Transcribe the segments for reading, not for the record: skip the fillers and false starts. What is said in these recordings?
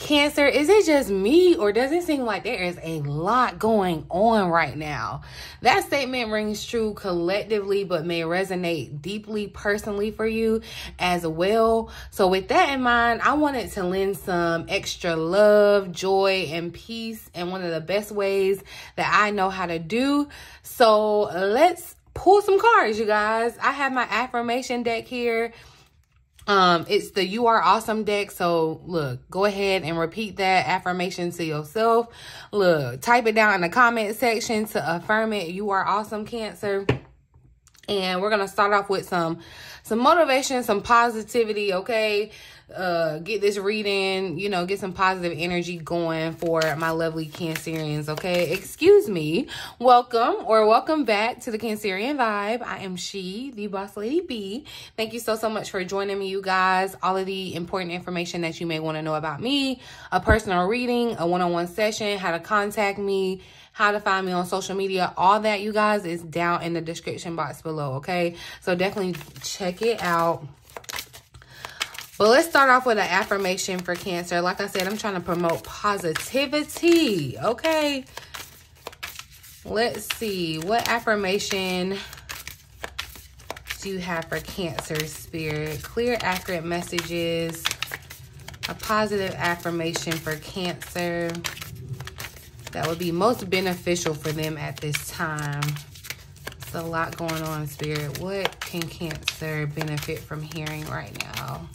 Cancer, is it just me, or does it seem like there is a lot going on right now? That statement rings true collectively, but may resonate deeply personally for you as well. So with that in mind, I wanted to lend some extra love, joy, and peace in one of the best ways that I know how to do. So let's pull some cards, you guys. I have my affirmation deck here. It's the You Are Awesome deck. So look, go ahead and repeat that affirmation to yourself. Look, type it down in the comment section to affirm it. You are awesome, Cancer. And we're going to start off with some motivation, some positivity, okay? Get this reading, you know, get some positive energy going for my lovely Cancerians, okay? Excuse me. Welcome back to the Cancerian Vibe. I am she, the Boss Lady B. Thank you so much for joining me, you guys. All of the important information that you may want to know about me, a personal reading, a one-on-one session, how to contact me, how to find me on social media, all that, you guys, is down in the description box below, okay? So definitely check it out. But let's start off with an affirmation for Cancer. Like I said, I'm trying to promote positivity, okay? Let's see. What affirmation do you have for Cancer, Spirit? Clear, accurate messages. A positive affirmation for Cancer that would be most beneficial for them at this time. There's a lot going on, Spirit. What can Cancer benefit from hearing right now?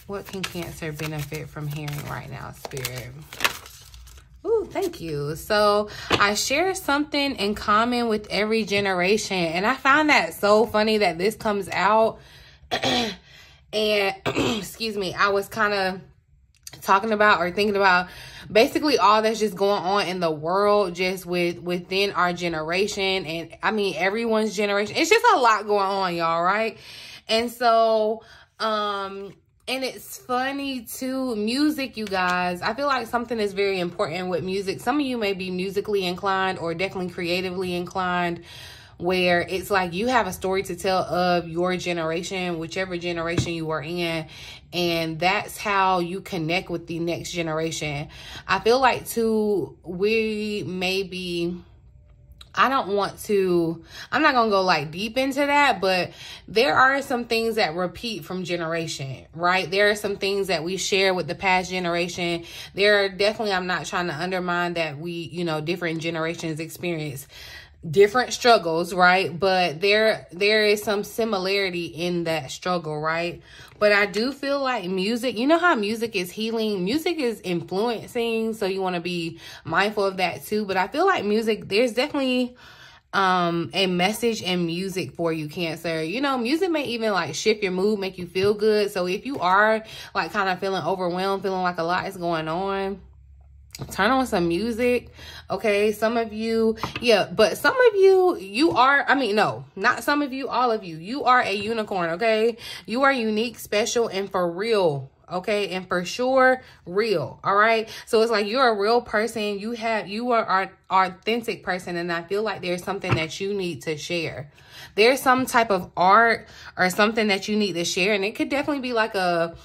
What can Cancer benefit from hearing right now, Spirit? Ooh, thank you. So I share something in common with every generation. And I find that so funny that this comes out. And excuse me, I was kind of talking about or thinking about basically all that's just going on in the world, just within our generation. And I mean, everyone's generation. It's just a lot going on, y'all, right? And so, and it's funny too, music, you guys. I feel like something is very important with music. Some of you may be musically inclined or definitely creatively inclined, where it's like you have a story to tell of your generation, whichever generation you are in, and that's how you connect with the next generation. I feel like too, we may be, I'm not going to go like deep into that, but there are some things that repeat from generation, right? There are some things that we share with the past generation. There are definitely, I'm not trying to undermine that we, you know, different generations experience different struggles, right? But there is some similarity in that struggle, right? But I do feel like music, you know how music is healing, music is influencing, so you want to be mindful of that too. But I feel like music, there's definitely a message in music for you, Cancer. You know, music may even like shift your mood, make you feel good. So if you are like kind of feeling overwhelmed, feeling like a lot is going on, turn on some music, okay? Some of you, yeah, but some of you, you are, I mean, no, not some of you, all of you. You are a unicorn, okay? You are unique, special, and for real, okay? And for sure, real, all right? So it's like you're a real person. You are an authentic person, and I feel like there's something that you need to share. There's some type of art or something that you need to share, and it could definitely be like a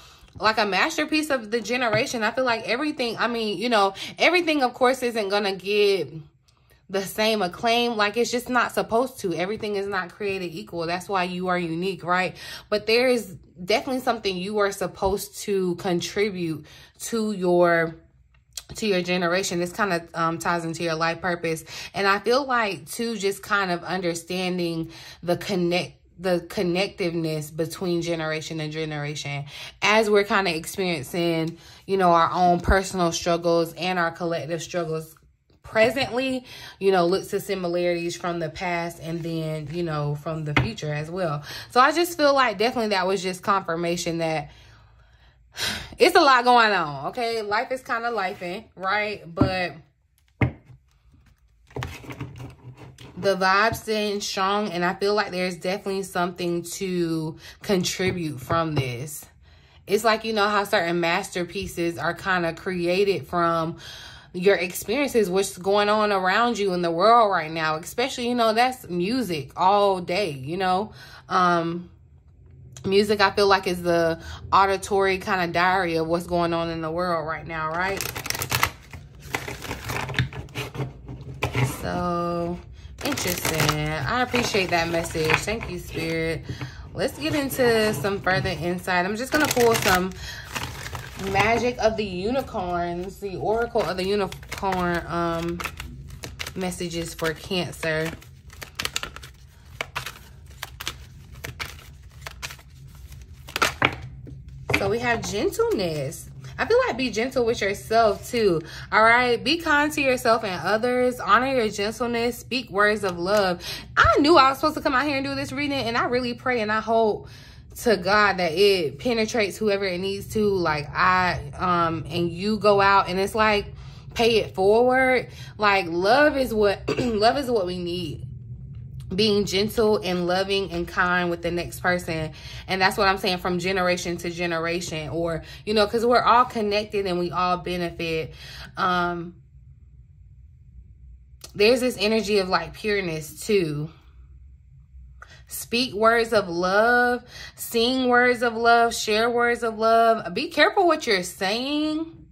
masterpiece of the generation. I feel like everything, I mean, you know, everything of course isn't gonna get the same acclaim. Like, it's just not supposed to. Everything is not created equal. That's why you are unique, right? But there is definitely something you are supposed to contribute to your generation. This kind of ties into your life purpose. And I feel like too, just kind of understanding the connectiveness between generation and generation as we're kind of experiencing, you know, our own personal struggles and our collective struggles presently, you know, look to similarities from the past and then, you know, from the future as well. So I just feel like definitely that was just confirmation that it's a lot going on, okay? Life is kind of lifing, right? But the vibe's staying strong, and I feel like there's definitely something to contribute from this. It's like, you know how certain masterpieces are kind of created from your experiences, what's going on around you in the world right now, especially, you know, that's music all day, you know. Music, I feel like, is the auditory kind of diary of what's going on in the world right now, right? So, interesting. I appreciate that message. Thank you, Spirit. Let's get into some further insight. I'm just going to pull some magic of the unicorns, the oracle of the unicorn messages for Cancer. So we have gentleness. I feel like be gentle with yourself too. All right. Be kind to yourself and others. Honor your gentleness. Speak words of love. I knew I was supposed to come out here and do this reading, and I really pray and I hope to God that it penetrates whoever it needs to. Like and you go out and it's like, pay it forward. Like love is what love is what we need. Being gentle and loving and kind with the next person. And that's what I'm saying, from generation to generation, or, you know, because we're all connected and we all benefit. There's this energy of like pureness too. Speak words of love, sing words of love, share words of love. Be careful what you're saying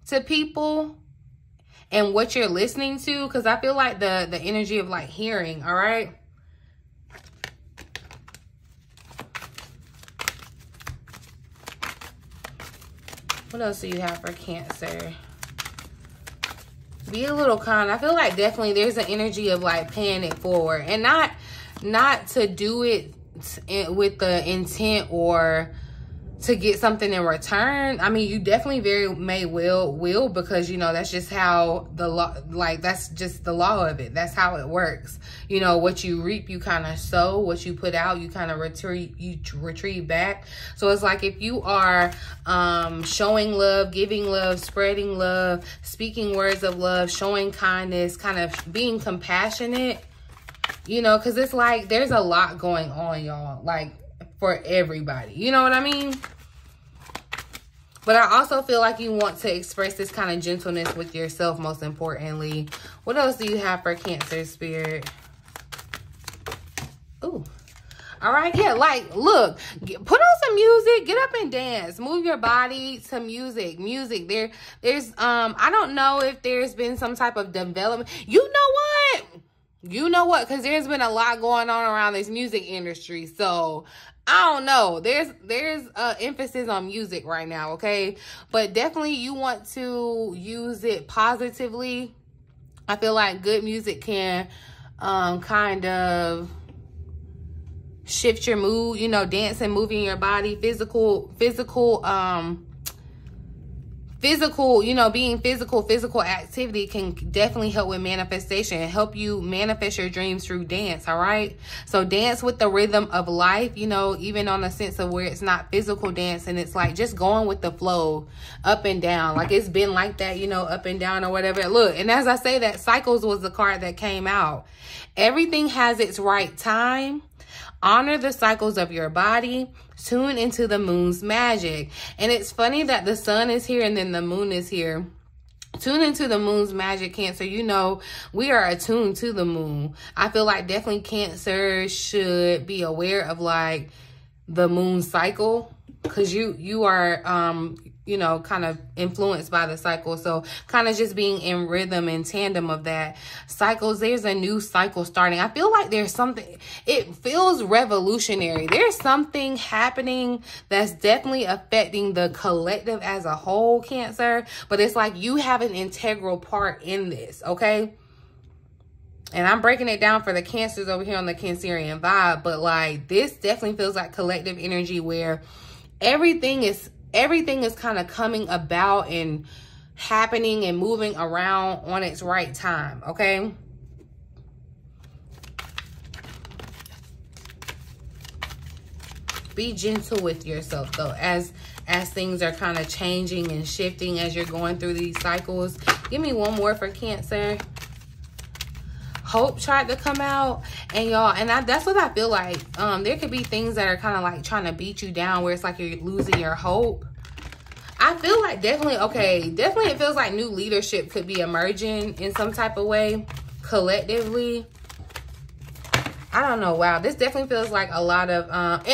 to people and what you're listening to, because I feel like the energy of like hearing, all right? What else do you have for Cancer? Be a little kind. I feel like definitely there's an energy of like paying it forward, and not to do it with the intent or to get something in return. I mean, you definitely will, because, you know, that's just how the law, like, that's just the law of it. That's how it works. You know, what you reap, you kind of sow. What you put out, you kind of retrieve back. So it's like, if you are showing love, giving love, spreading love, speaking words of love, showing kindness, kind of being compassionate, you know, because it's like there's a lot going on, y'all. Like, for everybody, you know what I mean? But I also feel like you want to express this kind of gentleness with yourself, most importantly. What else do you have for Cancer, Spirit? Ooh. All right, yeah, like, look, put on some music, get up and dance, move your body to music. There's, I don't know if there's been some type of development. You know what? Because there's been a lot going on around this music industry. So I don't know. There's emphasis on music right now, okay? But definitely you want to use it positively. I feel like good music can kind of shift your mood, you know, dancing, moving your body, physical, you know, being physical activity can definitely help with manifestation, help you manifest your dreams through dance, all right? So dance with the rhythm of life, you know, even on the sense of where it's not physical dance and it's like just going with the flow, up and down. Like it's been like that, you know, up and down or whatever. Look, and as I say that, Cycles was the card that came out. Everything has its right time. Honor the cycles of your body. Tune into the moon's magic. And it's funny that the sun is here and then the moon is here. Tune into the moon's magic, Cancer. You know, we are attuned to the moon. I feel like definitely Cancer should be aware of like the moon cycle, because you are you know, kind of influenced by the cycle. So kind of just being in rhythm and tandem of that. Cycles, there's a new cycle starting. I feel like there's something, it feels revolutionary. There's something happening that's definitely affecting the collective as a whole, Cancer. But it's like you have an integral part in this, okay? And I'm breaking it down for the Cancers over here on the Cancerian vibe. But like this definitely feels like collective energy where everything is kind of coming about and happening and moving around on its right time, okay? Be gentle with yourself, though, as things are kind of changing and shifting as you're going through these cycles. Give me one more for Cancer. Hope tried to come out, and y'all, and that's what I feel like. There could be things that are kind of like trying to beat you down where it's like you're losing your hope. I feel like definitely it feels like new leadership could be emerging in some type of way collectively. I don't know. Wow, this definitely feels like a lot of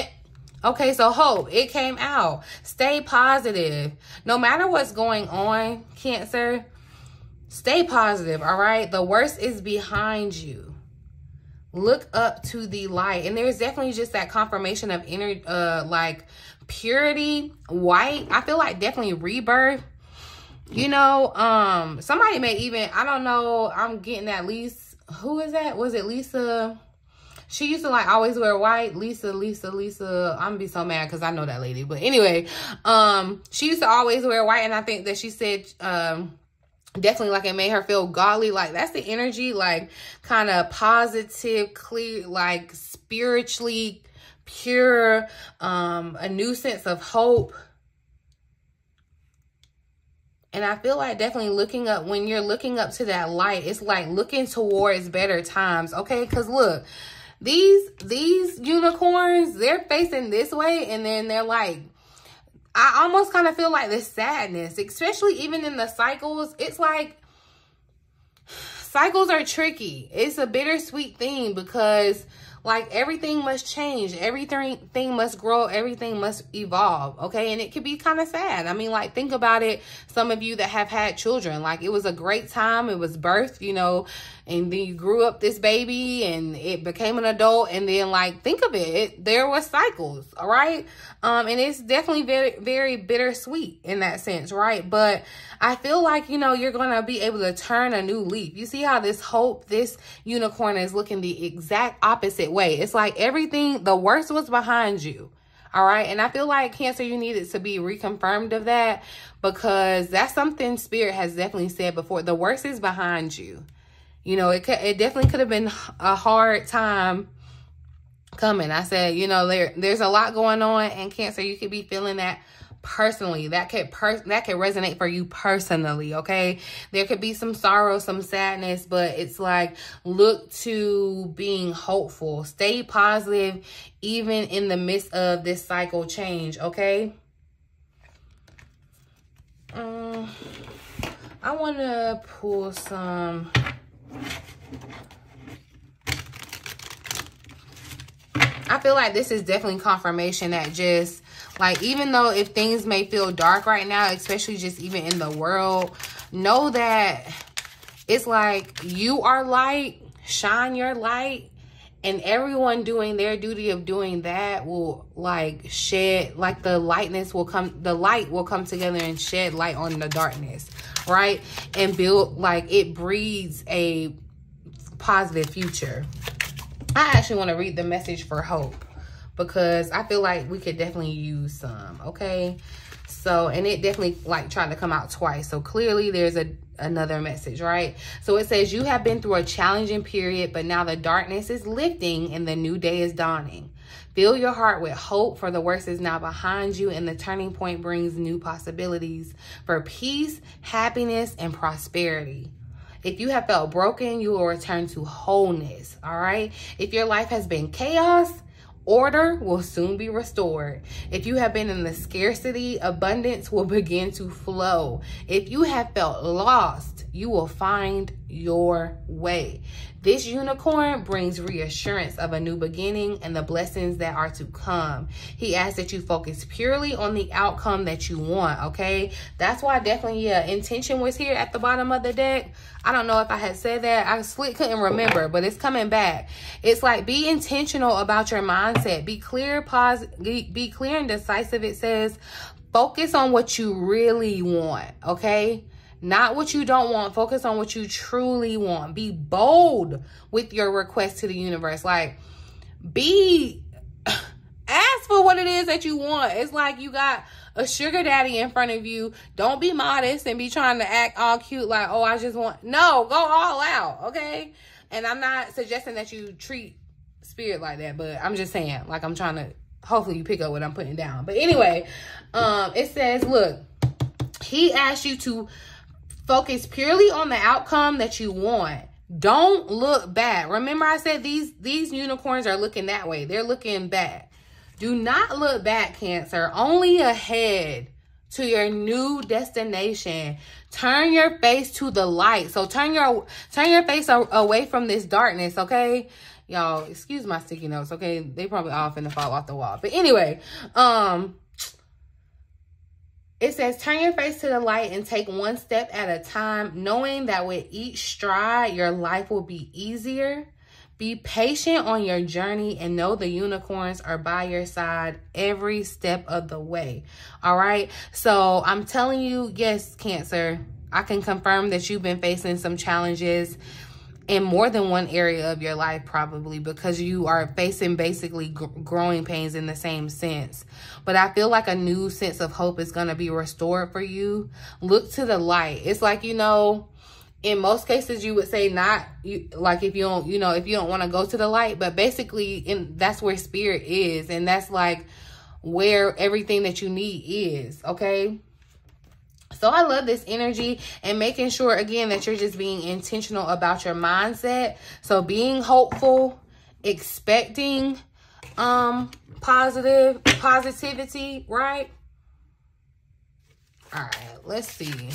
Okay, so hope, it came out. Stay positive. No matter what's going on, Cancer, stay positive, all right? The worst is behind you. Look up to the light. And there's definitely just that confirmation of inner, like, purity, white. I feel like definitely rebirth. You know, somebody may even, I don't know, I'm getting at least, who is that? Was it Lisa? She used to like always wear white. Lisa. I'm gonna be so mad because I know that lady. But anyway, she used to always wear white. And I think that she said, definitely like it made her feel godly. Like that's the energy, like kind of positive, clear, like spiritually pure, a new sense of hope. And I feel like definitely looking up, when you're looking up to that light, it's like looking towards better times, okay? Because look, these unicorns, they're facing this way, and then they're like, I almost kind of feel like this sadness, especially even in the cycles. It's like cycles are tricky. It's a bittersweet thing because like everything must change, everything must grow, everything must evolve, okay? And it could be kind of sad. I mean, like, think about it. Some of you that have had children, like it was a great time. It was birth, you know, and then you grew up this baby and it became an adult. And then like, think of it, there were cycles, all right? And it's definitely very, very bittersweet in that sense, right? But I feel like, you know, you're going to be able to turn a new leaf. You see how this hope, this unicorn is looking the exact opposite way. It's like everything, the worst was behind you. All right. And I feel like Cancer, you needed to be reconfirmed of that because that's something Spirit has definitely said before. The worst is behind you. You know, it definitely could have been a hard time coming. I said, you know, there's a lot going on, and Cancer, you could be feeling that personally. That could resonate for you personally, okay? There could be some sorrow, some sadness, but it's like, look to being hopeful. Stay positive even in the midst of this cycle change, okay? I want to pull some... I feel like this is definitely confirmation that just, like, even though if things may feel dark right now, especially just even in the world, know that it's like you are light, shine your light, and everyone doing their duty of doing that will like shed, like the light will come together and shed light on the darkness, right? And build, like, it breeds a positive future. I actually want to read the message for hope because I feel like we could definitely use some, okay? So, and it definitely like tried to come out twice. So clearly there's another message, right? So it says, you have been through a challenging period, but now the darkness is lifting and the new day is dawning. Fill your heart with hope, for the worst is now behind you, and the turning point brings new possibilities for peace, happiness, and prosperity. If you have felt broken, you will return to wholeness, all right? If your life has been chaos, order will soon be restored. If you have been in the scarcity, abundance will begin to flow. If you have felt lost, you will find your way. This unicorn brings reassurance of a new beginning and the blessings that are to come. He asks that you focus purely on the outcome that you want, okay? That's why definitely, yeah, intention was here at the bottom of the deck. I don't know if I had said that. I couldn't remember, but it's coming back. It's like, be intentional about your mindset. Be clear, be clear and decisive. It says, focus on what you really want, okay? Not what you don't want. Focus on what you truly want. Be bold with your request to the universe. Like, ask for what it is that you want. It's like you got a sugar daddy in front of you. Don't be modest and be trying to act all cute like, oh, I just want. No, go all out, okay? And I'm not suggesting that you treat Spirit like that, but I'm just saying, like, I'm trying to, hopefully you pick up what I'm putting down. But anyway, it says, look, he asked you to focus purely on the outcome that you want. Don't look back. Remember I said these unicorns are looking that way. They're looking back. Do not look back, Cancer. Only ahead to your new destination. Turn your face to the light. So turn your face away from this darkness, okay? Y'all, excuse my sticky notes, okay? They probably all finna fall off the wall. But anyway, it says, turn your face to the light and take one step at a time, knowing that with each stride, your life will be easier. Be patient on your journey and know the unicorns are by your side every step of the way. All right. So I'm telling you, yes, Cancer, I can confirm that you've been facing some challenges in more than one area of your life, probably because you are facing basically growing pains in the same sense. But I feel like a new sense of hope is going to be restored for you. Look to the light. It's like, you know, in most cases, you would say not, like if you don't, you know, if you don't want to go to the light, but basically that's where spirit is. And that's like where everything that you need is, okay? So I love this energy and making sure, again, that you're just being intentional about your mindset. So being hopeful, expecting positivity, right? All right, let's see.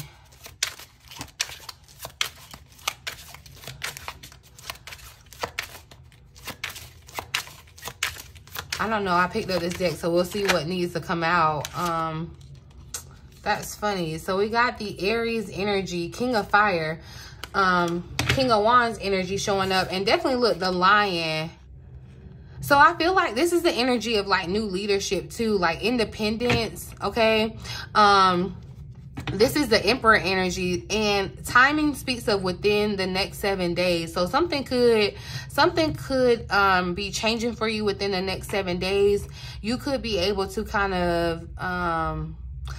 I don't know. I picked up this deck, so we'll see what needs to come out. That's funny. So we got the Aries energy, King of Fire, King of Wands energy showing up. And definitely look, the Lion. So I feel like this is the energy of like new leadership too, like independence, okay? This is the Emperor energy, and timing speaks of within the next 7 days. So something could be changing for you within the next 7 days. You could be able to kind of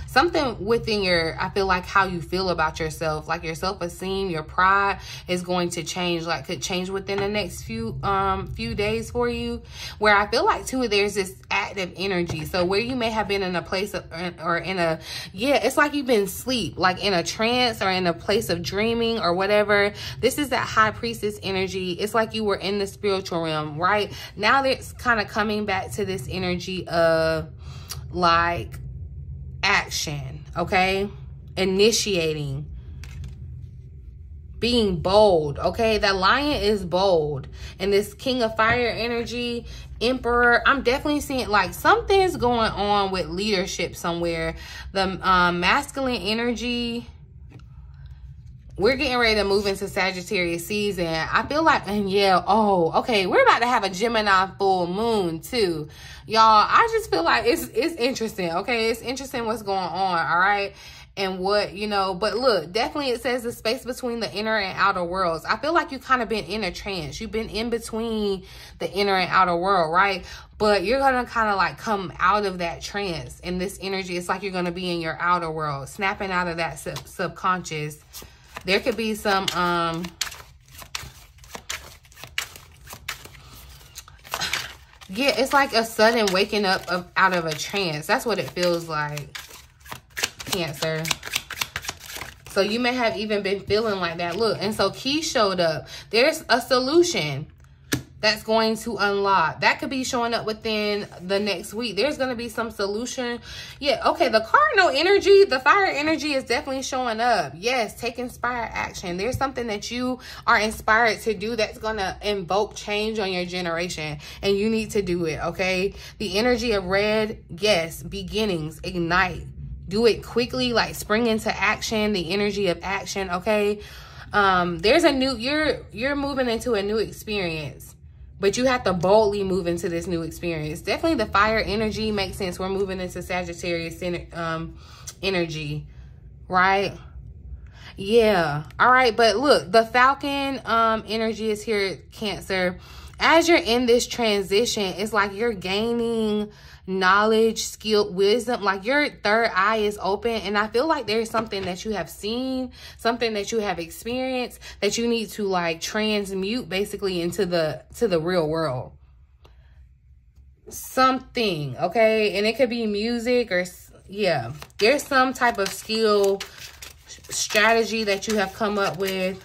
something within your, I feel like how you feel about yourself, like your self-esteem, your pride is going to change, like could change within the next few days for you, where I feel like too, there's this active energy. So where you may have been in a place of, or in a, yeah, it's like you've been asleep, like in a trance or in a place of dreaming or whatever. This is that High Priestess energy. It's like you were in the spiritual realm, right? Now it's kind of coming back to this energy of like action, okay? Initiating, being bold, okay? That Lion is bold. And this King of Fire energy, Emperor, I'm definitely seeing like something's going on with leadership somewhere. The masculine energy, we're getting ready to move into Sagittarius season. I feel like, and yeah, oh, okay, we're about to have a Gemini full moon too. Y'all, I just feel like it's interesting, okay? It's interesting what's going on, all right? And what, you know, but look, definitely it says the space between the inner and outer worlds. I feel like you've kind of been in a trance. You've been in between the inner and outer world, right? But you're going to kind of like come out of that trance. And this energy, it's like you're going to be in your outer world, snapping out of that subconscious. There could be some, yeah, it's like a sudden waking up out of a trance. That's what it feels like, Cancer. So you may have even been feeling like that. Look, and so Key showed up. There's a solution that's going to unlock. That could be showing up within the next week. There's going to be some solution. Yeah, okay, the Cardinal energy, the fire energy is definitely showing up. Yes, take inspired action. There's something that you are inspired to do that's going to invoke change on your generation, and you need to do it, okay? The energy of Red, yes, beginnings, ignite. Do it quickly, like spring into action, the energy of action, okay? There's a new, you're moving into a new experience. But you have to boldly move into this new experience. Definitely the fire energy makes sense. We're moving into Sagittarius energy, right? Yeah. All right. But look, the Falcon energy is here, Cancer. As you're in this transition, it's like you're gaining knowledge, skill, wisdom, like your third eye is open. And I feel like there's something that you have seen, something that you have experienced that you need to like transmute basically into the real world. Something, okay? And it could be music or, yeah, there's some type of skill, strategy that you have come up with.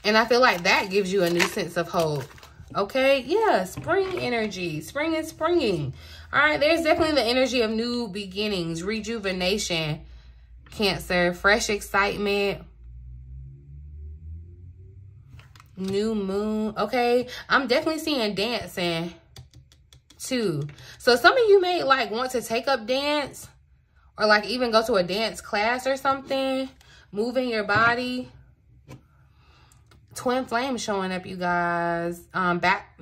And I feel like that gives you a new sense of hope. Okay, yeah, spring energy. Spring is springing. All right, there's definitely the energy of new beginnings, rejuvenation, Cancer, fresh excitement. New moon. Okay, I'm definitely seeing dancing too. So some of you may like want to take up dance, or like even go to a dance class or something, moving your body. Twin flame showing up, you guys. Balancing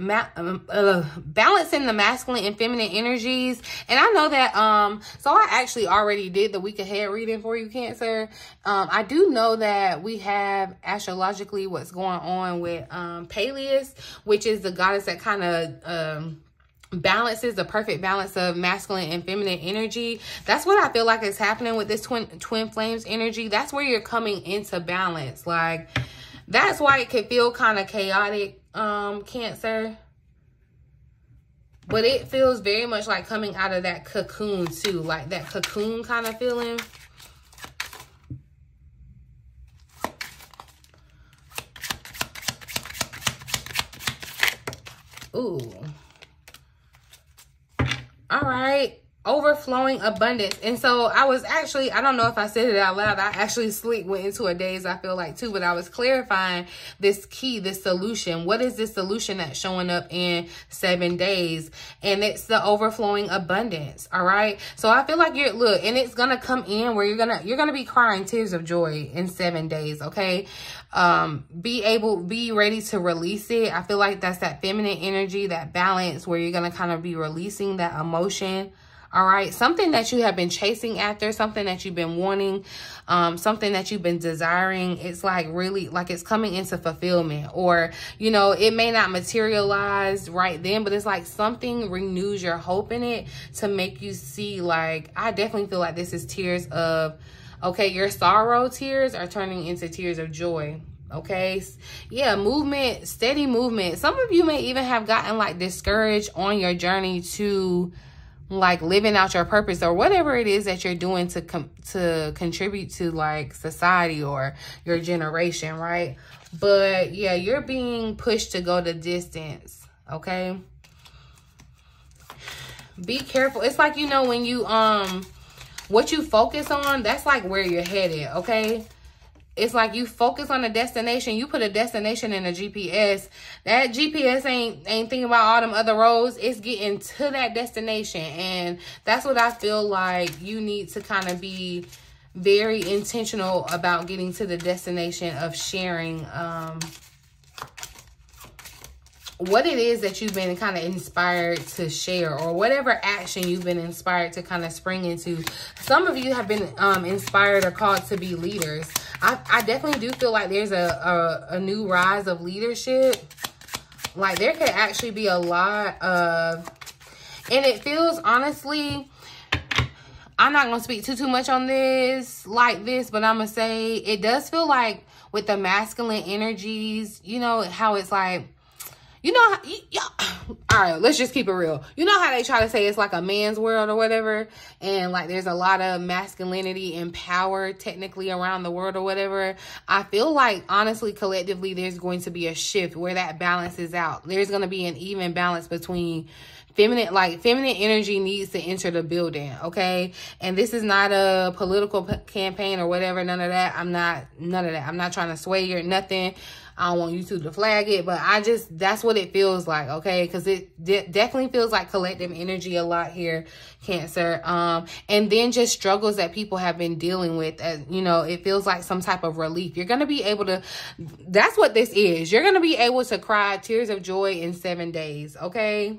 the masculine and feminine energies. And I know that, so I actually already did the week ahead reading for you, Cancer. I do know that we have astrologically what's going on with Peleus, which is the goddess that kind of balances the perfect balance of masculine and feminine energy. That's what I feel like is happening with this twin flames energy. That's where you're coming into balance. Like, that's why it could feel kind of chaotic, Cancer. But it feels very much like coming out of that cocoon too. Like that cocoon kind of feeling. Ooh. All right. Overflowing abundance. And so I was actually, I don't know if I said it out loud, I actually went into a daze, I feel like too, but I was clarifying this key, this solution. What is this solution that's showing up in 7 days? And it's the overflowing abundance. All right. So I feel like look, and it's going to come in where you're going to be crying tears of joy in 7 days. Okay. Be ready to release it. I feel like that's that feminine energy, that balance where you're going to kind of be releasing that emotion. All right. Something that you have been chasing after, something that you've been wanting, something that you've been desiring. It's like really like it's coming into fulfillment, or, you know, it may not materialize right then, but it's like something renews your hope in it to make you see, like, I definitely feel like this is tears of, okay, your sorrow tears are turning into tears of joy. Okay. Yeah. Movement, steady movement. Some of you may even have gotten like discouraged on your journey to like living out your purpose or whatever it is that you're doing to contribute to like society or your generation, right? But yeah, you're being pushed to go the distance. Okay. Be careful. It's like, you know, when you, what you focus on, that's like where you're headed. Okay. It's like you focus on the destination. You put a destination in a GPS. That GPS ain't thinking about all them other roads. It's getting to that destination. And that's what I feel like you need to kind of be very intentional about getting to the destination of sharing what it is that you've been kind of inspired to share, or whatever action you've been inspired to kind of spring into. Some of you have been inspired or called to be leaders. I definitely do feel like there's a new rise of leadership. Like there could actually be a lot of, and it feels, honestly, I'm not going to speak too much on this like this, but I'm going to say it does feel like with the masculine energies, you know, how it's like, you know, all right, let's just keep it real. You know how they try to say it's like a man's world or whatever, and like there's a lot of masculinity and power technically around the world or whatever. I feel like, honestly, collectively, there's going to be a shift where that balances out. There's going to be an even balance between feminine energy needs to enter the building, okay? And this is not a political campaign or whatever, none of that. I'm not trying to sway you or nothing. I don't want YouTube to flag it, but that's what it feels like, okay? Because it definitely feels like collective energy a lot here, Cancer. And then just struggles that people have been dealing with, you know, it feels like some type of relief. You're going to be able to, that's what this is. You're going to be able to cry tears of joy in 7 days, okay?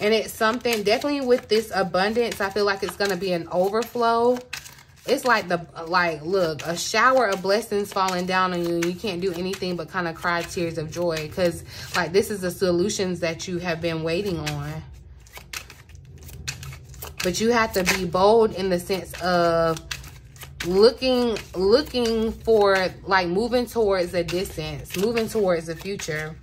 And it's something, definitely with this abundance, I feel like it's going to be an overflow. It's like look, a shower of blessings falling down on you, and you can't do anything but kind of cry tears of joy, because like this is the solutions that you have been waiting on. But you have to be bold in the sense of looking for, like, moving towards a distance, moving towards the future,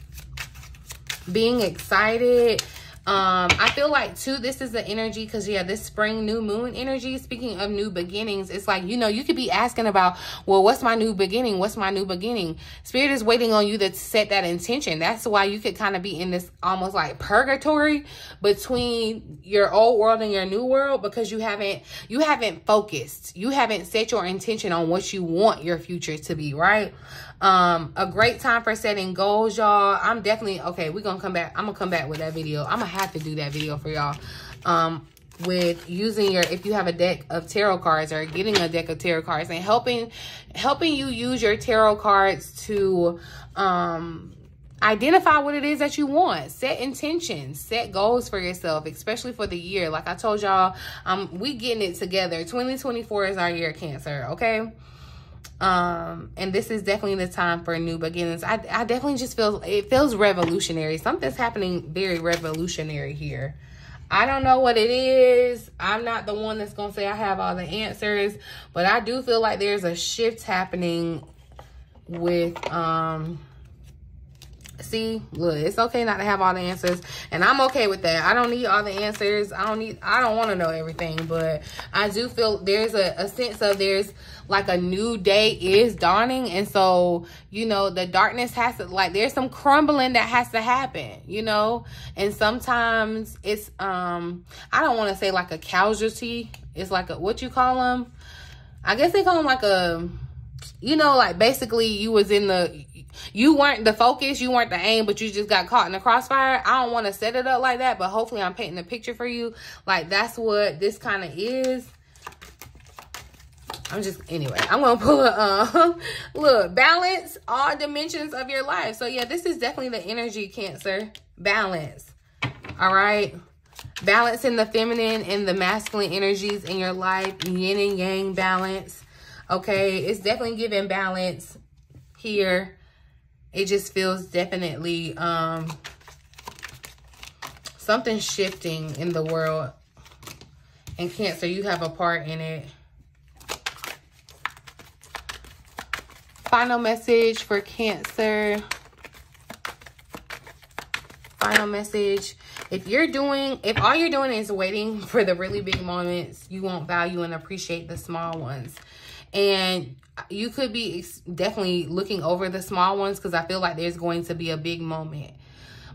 being excited. I feel like too, this is the energy, because yeah, this spring new moon energy, speaking of new beginnings, it's like, you know, you could be asking about, well, what's my new beginning? What's my new beginning? Spirit is waiting on you to set that intention. That's why you could kind of be in this almost like purgatory between your old world and your new world, because you haven't focused. You haven't set your intention on what you want your future to be, right? A great time for setting goals, y'all. I'm definitely, okay, we're going to come back. I'm going to come back with that video. I'm going to have to do that video for y'all. With using your, if you have a deck of tarot cards or getting a deck of tarot cards and helping you use your tarot cards to identify what it is that you want. Set intentions, set goals for yourself, especially for the year. Like I told y'all, we getting it together. 2024 is our year, Cancer, okay? And this is definitely the time for new beginnings. I definitely just feel, it feels revolutionary. Something's happening very revolutionary here. I don't know what it is. I'm not the one that's going to say I have all the answers, but I do feel like there's a shift happening with, see, look, it's okay not to have all the answers, and I'm okay with that. I don't need all the answers. I don't want to know everything, but I do feel there's a sense of there's like a new day is dawning, and so, you know, the darkness has to, like, there's some crumbling that has to happen, you know, and sometimes it's, I don't want to say like a casualty. It's like a, what you call them? I guess they call them like a, you know, like basically you was in the, you weren't the focus, you weren't the aim, but you just got caught in the crossfire. I don't want to set it up like that, but hopefully I'm painting a picture for you. Like, that's what this kind of is. Anyway, I'm going to pull a, look, balance all dimensions of your life. So yeah, this is definitely the energy, Cancer. Balance. All right. Balancing the feminine and the masculine energies in your life. Yin and yang balance. Okay. It's definitely giving balance here. It just feels definitely something shifting in the world. And Cancer, you have a part in it. Final message for Cancer. Final message. If all you're doing is waiting for the really big moments, you won't value and appreciate the small ones. And you could be definitely looking over the small ones, because I feel like there's going to be a big moment.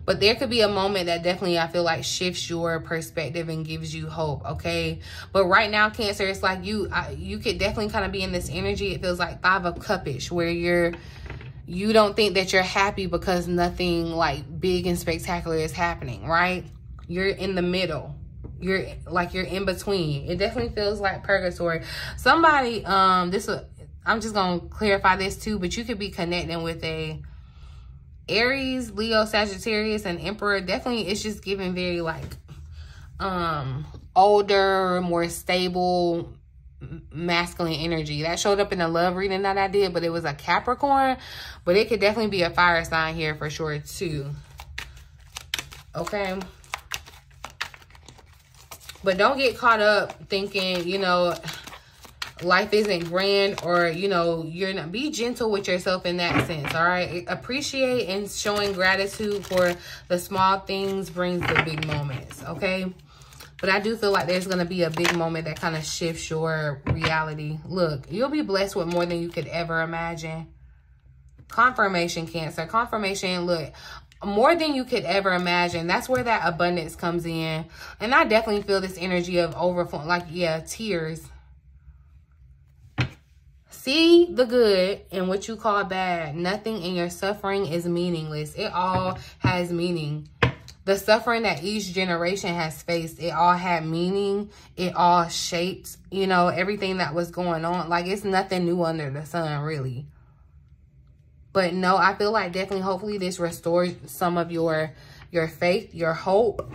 But there could be a moment that definitely, I feel like, shifts your perspective and gives you hope, okay? But right now, Cancer, it's like you could definitely kind of be in this energy. It feels like 5 of Cups-ish, where you don't think that you're happy because nothing like big and spectacular is happening, right? You're in the middle. You're in between. It definitely feels like purgatory. Somebody, I'm just going to clarify this too, but you could be connecting with a Aries, Leo, Sagittarius, and Emperor. Definitely, it's just giving very like older, more stable masculine energy. That showed up in the love reading that I did, but it was a Capricorn. But it could definitely be a fire sign here for sure too. Okay. But don't get caught up thinking, you know, life isn't grand, or, you know, you're not. Be gentle with yourself in that sense, all right? Appreciate and showing gratitude for the small things brings the big moments, okay? But I do feel like there's going to be a big moment that kind of shifts your reality. Look, you'll be blessed with more than you could ever imagine. Confirmation, Cancer. Confirmation, look, more than you could ever imagine. That's where that abundance comes in. And I definitely feel this energy of overflow, like, yeah, tears. See the good in what you call bad. Nothing in your suffering is meaningless. It all has meaning. The suffering that each generation has faced, it all had meaning. It all shaped, you know, everything that was going on. Like, it's nothing new under the sun, really. But no, I feel like definitely, hopefully this restores some of your faith, your hope.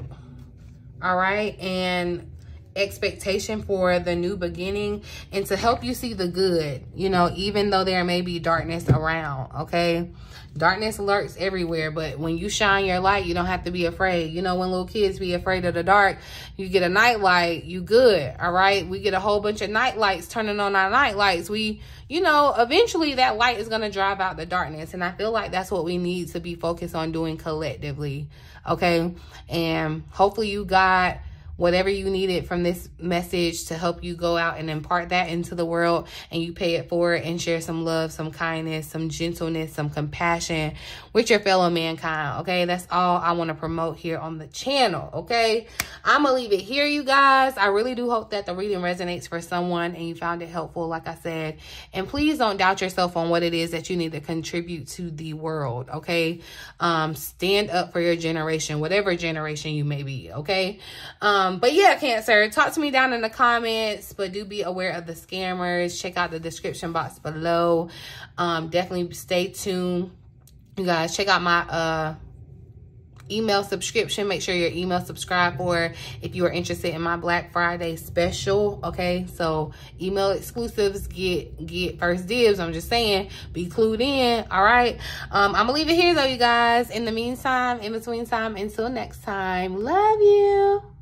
All right. And expectation for the new beginning, and to help you see the good, you know, even though there may be darkness around, okay? Darkness lurks everywhere, but when you shine your light, you don't have to be afraid. You know, when little kids be afraid of the dark, you get a night light, you good, all right? We get a whole bunch of night lights turning on our night lights. We, you know, eventually that light is going to drive out the darkness, and I feel like that's what we need to be focused on doing collectively, okay? And hopefully you got whatever you needed from this message to help you go out and impart that into the world, and you pay it forward and share some love, some kindness, some gentleness, some compassion with your fellow mankind. Okay, that's all I want to promote here on the channel. Okay, I'm gonna leave it here, you guys. I really do hope that the reading resonates for someone and you found it helpful, like I said. And please don't doubt yourself on what it is that you need to contribute to the world. Okay, stand up for your generation, whatever generation you may be. Okay, but yeah, Cancer, talk to me down in the comments, but do be aware of the scammers. Check out the description box below. Definitely stay tuned, you guys. Check out my email subscription. Make sure you're email subscribed for if you are interested in my Black Friday special. Okay, so email exclusives get first dibs. I'm just saying, be clued in. All right, I'm gonna leave it here though, you guys. In the meantime, in between time, until next time, love you.